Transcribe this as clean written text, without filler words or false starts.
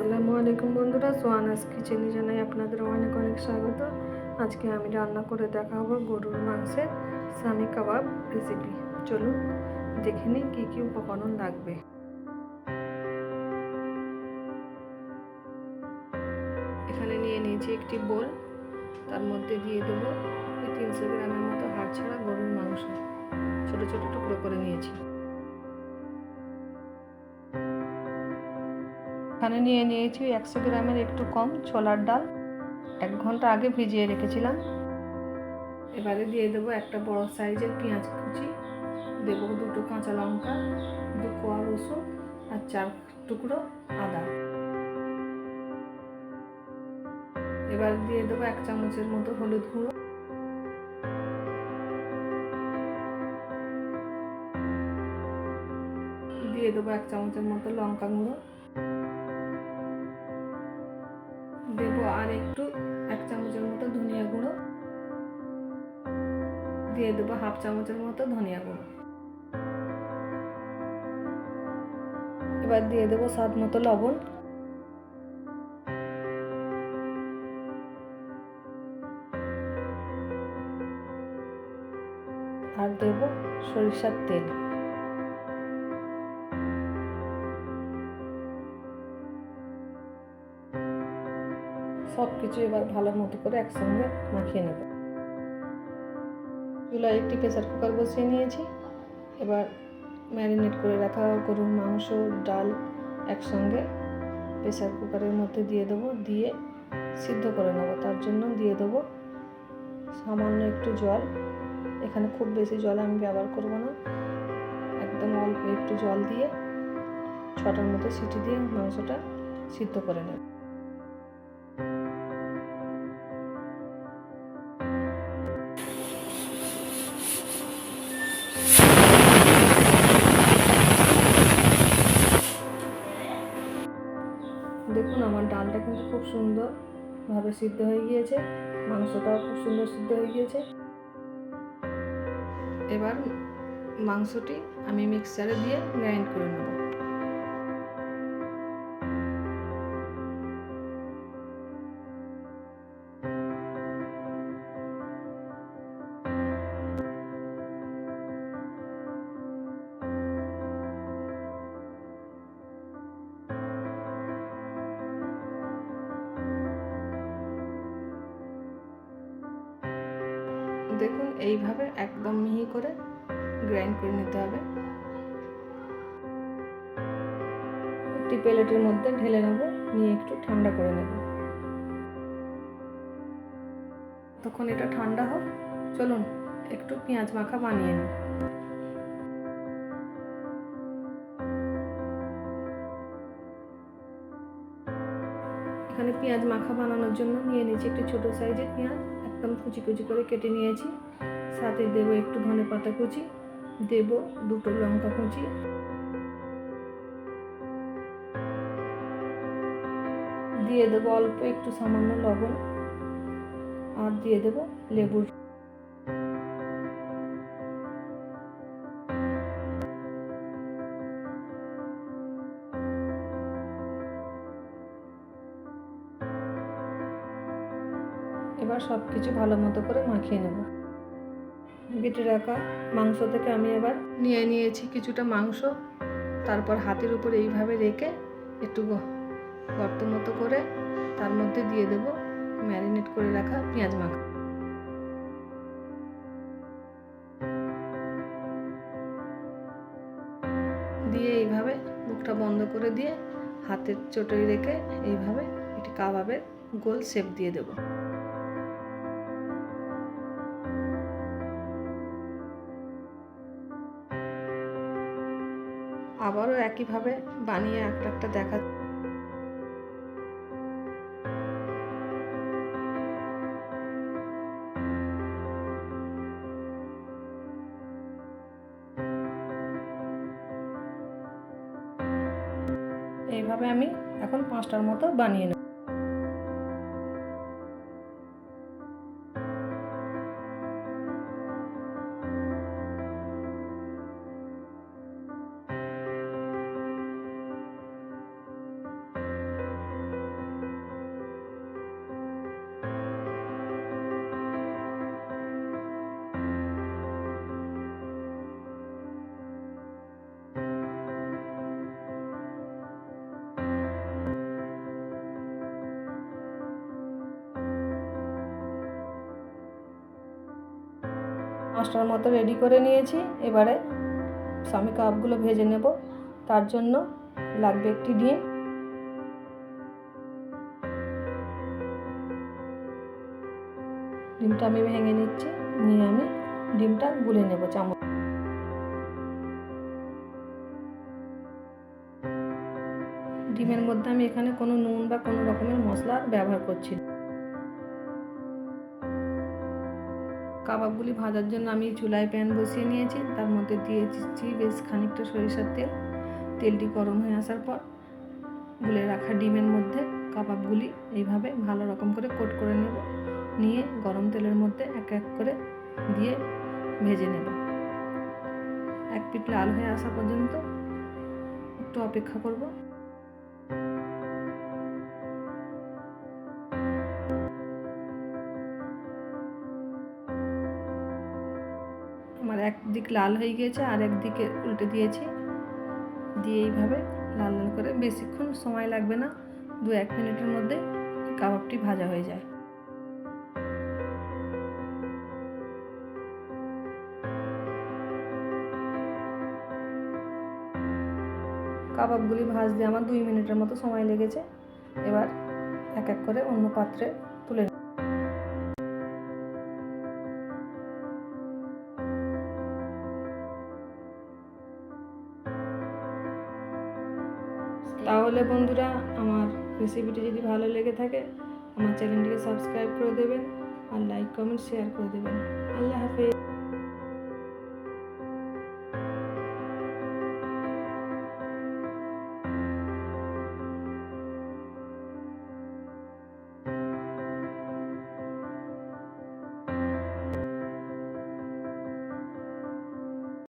আসসালামু আলাইকুম বন্ধুরা, সোয়ানাস কিচেনে জানাই আপনাদের অনেক অনেক স্বাগত। আজকে আমি রান্না করে দেখাবো গরুর মাংসের সামি কাবাব রেসিপি। চলুন দেখে নিই কী কী উপকরণ লাগবে। এখানে নিয়ে নিয়েছি একটি বোল, তার মধ্যে দিয়ে দেবো 300 গ্রামের মতো হাড় ছাড়া গরুর মাংস, ছোটো ছোটো টুকরো করে নিয়েছি। এখানে নিয়ে নিয়েছি 100 গ্রামের একটু কম ছোলার ডাল, 1 ঘন্টা আগে ভিজিয়ে রেখেছিলাম। এবারে দিয়ে দেবো একটা বড় সাইজের পেঁয়াজ কুচি, দেবো 2টো কাঁচা লঙ্কা, 2 কোয়া রসুন আর 4 টুকরো আদা। এবার দিয়ে দেবো 1 চামচের মতো হলুদ গুঁড়ো, দিয়ে দেবো 1 চামচের মতো লঙ্কা গুঁড়ো, দেবো আর একটু 1 চামচের মতো ধনিয়া গুঁড়ো, দিয়ে দেবো 1/2 চামচের মতো ধনিয়া গুঁড়ো। এবার দিয়ে দেবো স্বাদ মতো লবণ, আর দেবো সরিষার তেল। সব কিছু এবার ভালো মতো করে একসঙ্গে মাখিয়ে নেব। চুলায় একটি প্রেসার কুকার বসিয়ে নিয়েছি। এবার ম্যারিনেট করে রাখা গরুর মাংস, ডাল একসঙ্গে প্রেসার কুকারের মধ্যে দিয়ে দেবো, দিয়ে সিদ্ধ করে নেব। তার জন্য দিয়ে দেবো সামান্য একটু জল। এখানে খুব বেশি জল আমি ব্যবহার করব না, একদম অল্প একটু জল দিয়ে 6টার মতো সিটি দিয়ে মাংসটা সিদ্ধ করে নেব। দেখুন আমার ডালটা কিন্তু খুব সুন্দরভাবে সিদ্ধ হয়ে গিয়েছে, মাংসটাও খুব সুন্দর সিদ্ধ হয়ে গিয়েছে। এবার মাংসটি আমি মিক্সারে দিয়ে গ্রাইন্ড করে নেব। দেখুন এইভাবে একদম মিহি করে গ্রাইন্ড করে নিতে হবে। একটি প্লেটের মধ্যে ঢেলে নেব, নিয়ে একটু ঠান্ডা করে নেব। তখন এটা ঠান্ডা হোক, চলুন একটু পেঁয়াজ মাখা বানিয়ে নিই। এখানে পেঁয়াজ মাখা বানানোর জন্য নিয়ে নিয়েছি একটু ছোট সাইজের পেঁয়াজ, একদম কুচি কুচি করে কেটে নিয়েছি। সাথে দেবো একটু ধনেপাতা কুচি, দেবো 2টো লঙ্কা কুচি, দিয়ে দেবো অল্প একটু সামান্য লবণ, আর দিয়ে দেবো লেবুর। এবার সব কিছু ভালো মতো করে মাখিয়ে নেব। বেটে রাখা মাংস থেকে আমি এবার নিয়ে নিয়েছি কিছুটা মাংস, তারপর হাতের উপর এইভাবে রেখে একটু গর্ত মতো করে তার মধ্যে দিয়ে দেব ম্যারিনেট করে রাখা পেঁয়াজ মাখা। দিয়ে এইভাবে মুখটা বন্ধ করে দিয়ে হাতের চোটই রেখে এইভাবে একটি কাবাবের গোল শেপ দিয়ে দেব। আবারও একইভাবে বানিয়ে একটা দেখা। এইভাবে আমি এখন 5টার মতো বানিয়ে নেব। 5টার মতো রেডি করে নিয়েছি। এবারে আমি কাবাবগুলো ভেজে নেব। তার জন্য লাগবে একটি ডিম। ডিমটা আমি ভেঙে নিচ্ছি, নিয়ে আমি ডিমটা গুলে নেব চামচ। ডিমের মধ্যে আমি এখানে কোনো নুন বা কোনো রকমের মশলা ব্যবহার করছি না। কাবাবগুলি ভাজার জন্য আমি চুলায় প্যান বসিয়ে নিয়েছি, তার মধ্যে দিয়ে দিচ্ছি বেশ খানিকটা সরিষার তেল। তেলটি গরম হয়ে আসার পর গুলে রাখা ডিমের মধ্যে কাবাবগুলি এইভাবে ভালো রকম করে কোট করে নেব। নিয়ে গরম তেলের মধ্যে এক এক করে দিয়ে ভেজে নেব। এক পিঠ লাল হয়ে আসা পর্যন্ত একটু অপেক্ষা করব। আমার একদিক লাল হয়ে গিয়েছে, আর একদিকে উল্টে দিয়েছি। দিয়ে এইভাবে লাল লাল করে, বেশিক্ষণ সময় লাগবে না, 2-1 মিনিটের মধ্যে কাবাবটি ভাজা হয়ে যায়। কাবাবগুলি ভাজতে আমার 2 মিনিটের মতো সময় লেগেছে। এবার এক এক করে অন্য পাত্রে তুলে নেব। তাহলে বন্ধুরা, আমার রেসিপিটি যদি ভালো লেগে থাকে আমার চ্যানেলটিকে সাবস্ক্রাইব করে দেবেন, আর লাইক কমেন্ট শেয়ার করে দেবেন। আল্লাহ হাফেজ।